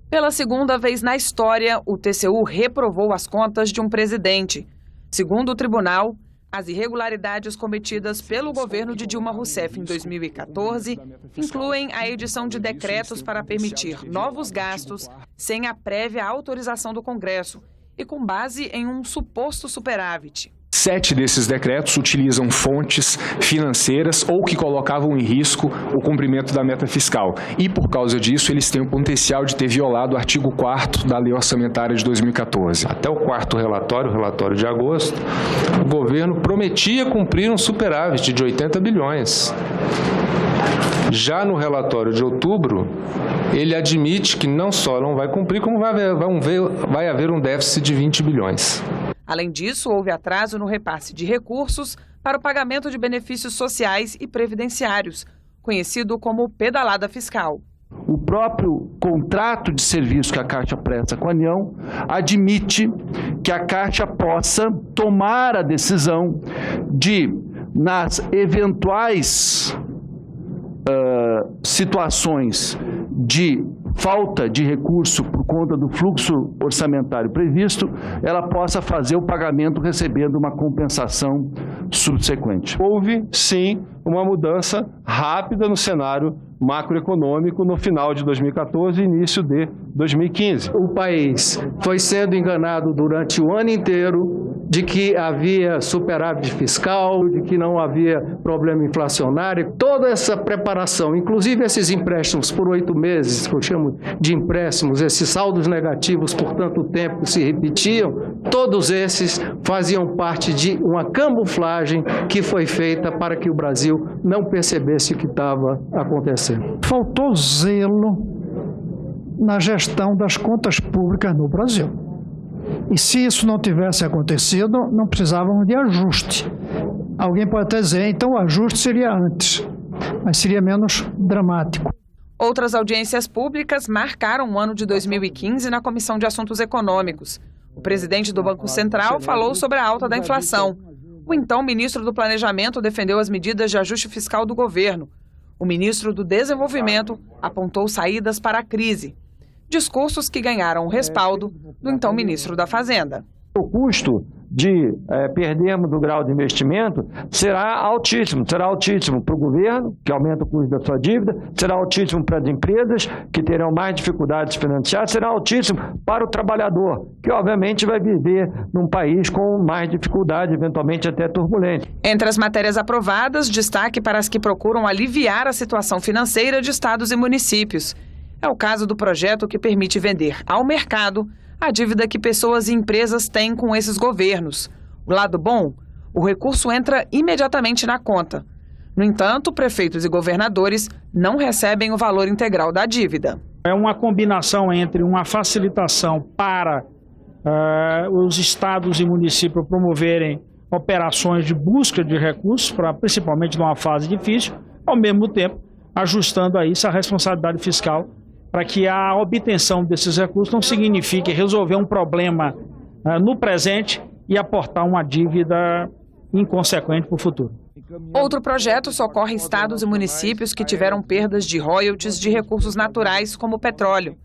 Pela segunda vez na história, o TCU reprovou as contas de um presidente. Segundo o tribunal, as irregularidades cometidas pelo governo de Dilma Rousseff em 2014 incluem a edição de decretos para permitir novos gastos sem a prévia autorização do Congresso e com base em um suposto superávit. 7 desses decretos utilizam fontes financeiras ou que colocavam em risco o cumprimento da meta fiscal. E, por causa disso, eles têm o potencial de ter violado o artigo 4º da Lei Orçamentária de 2014. Até o 4º relatório, o relatório de agosto, o governo prometia cumprir um superávit de 80 bilhões. Já no relatório de outubro, ele admite que não só não vai cumprir, como vai haver um déficit de 20 bilhões. Além disso, houve atraso no repasse de recursos para o pagamento de benefícios sociais e previdenciários, conhecido como pedalada fiscal. O próprio contrato de serviço que a Caixa presta com a União admite que a Caixa possa tomar a decisão de, nas eventuais situações de falta de recurso por conta do fluxo orçamentário previsto, ela possa fazer o pagamento recebendo uma compensação subsequente. Houve, sim, uma mudança rápida no cenário macroeconômico no final de 2014 e início de 2015. O país foi sendo enganado durante o ano inteiro de que havia superávit fiscal, de que não havia problema inflacionário. Toda essa preparação, inclusive esses empréstimos por 8 meses, que eu chamo de empréstimos, esses saldos negativos por tanto tempo que se repetiam, todos esses faziam parte de uma camuflagem que foi feita para que o Brasil não percebesse o que estava acontecendo. Faltou zelo na gestão das contas públicas no Brasil. E se isso não tivesse acontecido, não precisavam de ajuste. Alguém pode até dizer, então o ajuste seria antes, mas seria menos dramático. Outras audiências públicas marcaram o ano de 2015 na Comissão de Assuntos Econômicos. O presidente do Banco Central falou sobre a alta da inflação. O então ministro do Planejamento defendeu as medidas de ajuste fiscal do governo. O ministro do Desenvolvimento apontou saídas para a crise. Discursos que ganharam o respaldo do então ministro da Fazenda. O custo de perdermos o grau de investimento será altíssimo para o governo, que aumenta o custo da sua dívida, será altíssimo para as empresas, que terão mais dificuldades financeiras, será altíssimo para o trabalhador, que obviamente vai viver num país com mais dificuldade, eventualmente até turbulente. Entre as matérias aprovadas, destaque para as que procuram aliviar a situação financeira de estados e municípios. É o caso do projeto que permite vender ao mercado a dívida que pessoas e empresas têm com esses governos. O lado bom, o recurso entra imediatamente na conta. No entanto, prefeitos e governadores não recebem o valor integral da dívida. É uma combinação entre uma facilitação para os estados e municípios promoverem operações de busca de recursos, principalmente numa fase difícil, ao mesmo tempo ajustando a isso a responsabilidade fiscal, para que a obtenção desses recursos não signifique resolver um problema no presente e aportar uma dívida inconsequente para o futuro. Outro projeto socorre estados e municípios que tiveram perdas de royalties de recursos naturais, como o petróleo.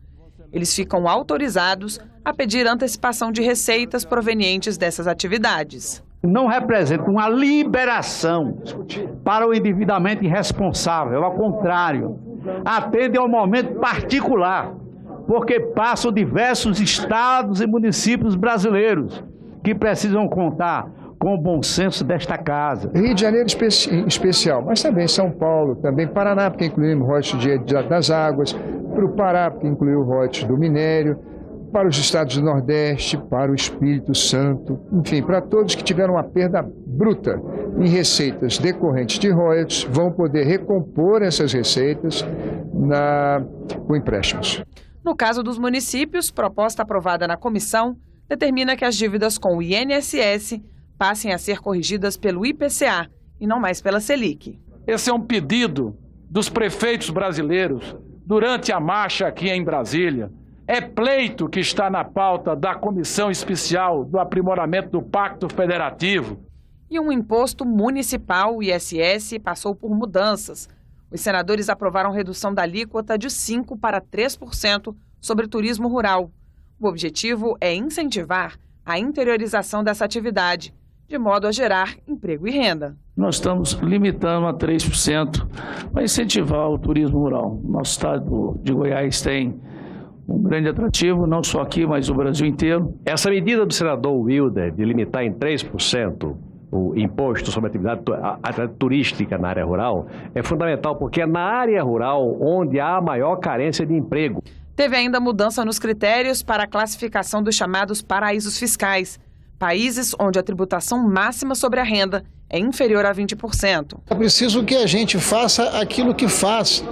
Eles ficam autorizados a pedir antecipação de receitas provenientes dessas atividades. Não representa uma liberação para o endividamento irresponsável, ao contrário, atende ao momento particular, porque passam diversos estados e municípios brasileiros que precisam contar com o bom senso desta casa. Rio de Janeiro em especial, mas também São Paulo, também Paraná, porque incluímos royalties das águas, para o Pará, porque incluiu o royalties do minério, para os estados do Nordeste, para o Espírito Santo, enfim, para todos que tiveram uma perda bruta em receitas decorrentes de royalties, vão poder recompor essas receitas com empréstimos. No caso dos municípios, proposta aprovada na comissão determina que as dívidas com o INSS passem a ser corrigidas pelo IPCA e não mais pela Selic. Esse é um pedido dos prefeitos brasileiros durante a marcha aqui em Brasília. É pleito que está na pauta da Comissão Especial do Aprimoramento do Pacto Federativo. E um imposto municipal, o ISS, passou por mudanças. Os senadores aprovaram redução da alíquota de 5% para 3% sobre turismo rural. O objetivo é incentivar a interiorização dessa atividade, de modo a gerar emprego e renda. Nós estamos limitando a 3% para incentivar o turismo rural. Nosso estado de Goiás tem um grande atrativo, não só aqui, mas no Brasil inteiro. Essa medida do senador Wilder de limitar em 3% o imposto sobre a atividade turística na área rural é fundamental, porque é na área rural onde há a maior carência de emprego. Teve ainda mudança nos critérios para a classificação dos chamados paraísos fiscais, países onde a tributação máxima sobre a renda é inferior a 20%. É preciso que a gente faça aquilo que faz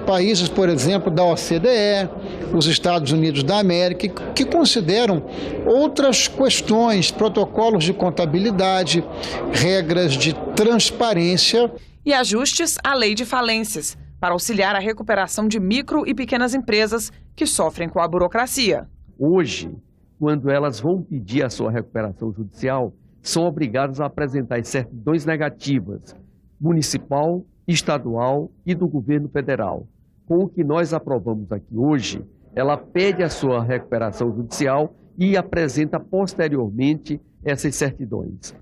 países, por exemplo, da OCDE, os Estados Unidos da América, que consideram outras questões, protocolos de contabilidade, regras de transparência. E ajustes à lei de falências, para auxiliar a recuperação de micro e pequenas empresas que sofrem com a burocracia. Hoje, quando elas vão pedir a sua recuperação judicial, são obrigadas a apresentar as certidões negativas municipal, estadual e do governo federal. Com o que nós aprovamos aqui hoje, ela pede a sua recuperação judicial e apresenta posteriormente essas certidões.